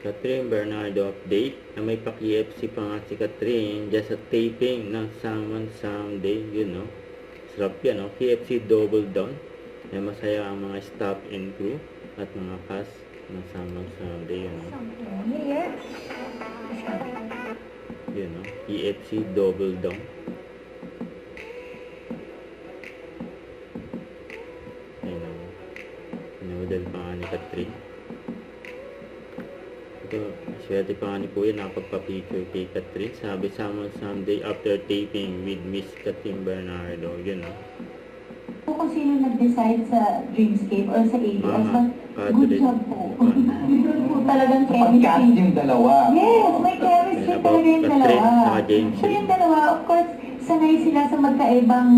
Catherine Bernardo update na may pa-KFC pa nga si Catherine just sa taping ng Salmon Someday, yun no. Sarap yan no, KFC Double Down. Ay masaya ang mga staff and crew at mga cast ng Salmon Someday, yun no. Yun no, KFC Double Down. Ayun no, noodle pa nga ni Catherine. Ito, swerte pa nga ni Kuya nakapagpa-picture kay Catherine. Sabi, Salmon Someday after taping with Miss Catherine Bernardo. Yun, no? Kung sino nag-decide sa Dreamscape or sa ABS, good job po. Yun po talagang Pag-cast chemistry. yung dalawa. Yes, may chemistry About talaga yung Catherine dalawa. saka James. So yung dalawa, of course, sanay sila sa magkaibang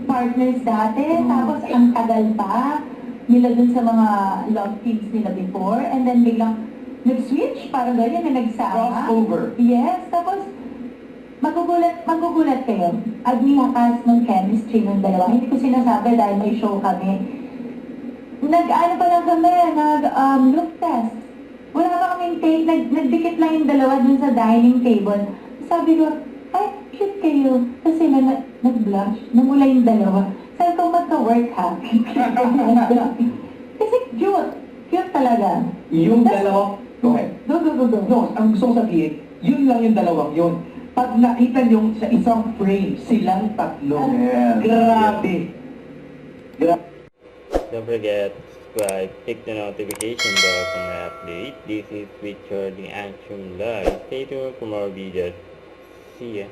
partners dati. Tapos ang tagal pa nila dun sa mga love teams nila before. And then biglang nag-switch, parang ganyan na nagsama. Crossover. Yes, tapos magugulat kayo. Agnihakas ng chemistry ng dalawa. Hindi ko sinasabi dahil may show kami. Nag-ano pa lang kami, look test. Wala pa kaming take, nagdikit lang yung dalawa dun sa dining table. Sabi ko, ay, cute kayo. Kasi nag-blush, namula yung dalawa. Sabi ko, magka-work ha. Kasi cute. Cute talaga. Yung dalawa, go ahead. Go. No, ang gusto ko sabihin, yun lang yung dalawang yun. Pag nakita nyo sa isang frame, silang tatlo. Grabe. Don't forget to subscribe, click the notification bell for my update. This is Richard the Action Live. Stay tuned for more videos. See ya.